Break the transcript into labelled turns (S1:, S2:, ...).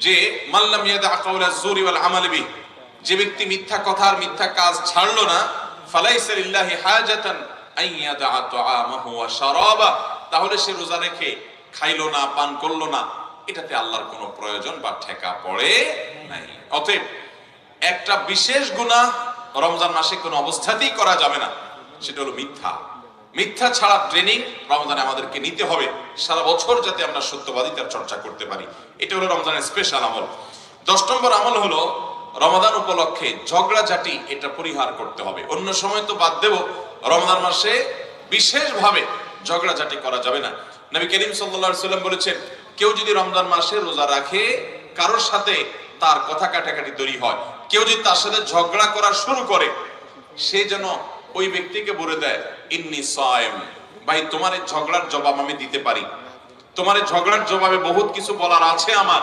S1: যে মাল্লাম ইয়াদা কাওলা যুরি ওয়াল আমাল বিহি, যে ব্যক্তি মিথ্যা কথা আর মিথ্যা কাজ ছাড়লো না, ফালাইসা লিল্লাহি হাজাতান আইয়াদা তাআমাহু ওয়া শারাবা, তাহলে সে রোজা রেখে খাইলো না, পান করলো না, এটাতে আল্লাহর কোনো প্রয়োজন বা ঠেকা পড়ে নাই। অতএব একটা বিশেষ গুনাহ রমজান মাসে কোনো অবস্থাতেই করা যাবে না, সেটা হলো মিথ্যা। মিথ্যা ছাড়া ট্রেনিং রমজানে আমাদেরকে নিতে হবে, সারা বছর যাতে আমরা সত্যবাদিতার চর্চা করতে পারি। এটা হলো রমজানের স্পেশাল আমল। 10 নম্বর আমল হলো রমাদান উপলক্ষে ঝগড়াঝাটি, এটা পরিহার করতে হবে। অন্য সময় তো বাদ দেব, রমজান মাসে বিশেষভাবে ঝগড়াঝাটি করা যাবে না। নবী করিম সাল্লাল্লাহু আলাইহি ওয়াসাল্লাম বলেছেন, কেউ যদি রমজান মাসে রোজা রাখে, কারোর সাথে তার কথা কাটাকাটি তৈরি হয়, কেউ যদি তার সাথে ঝগড়া করা শুরু করে, সে যেন ওই ব্যক্তিকে বলে দেয়, ইন্নী সায়েম, ভাই তোমার এই ঝগড়ার জবাব আমি দিতে পারি, তোমার এই ঝগড়ার জবাবে বহুত কিছু বলার আছে আমার,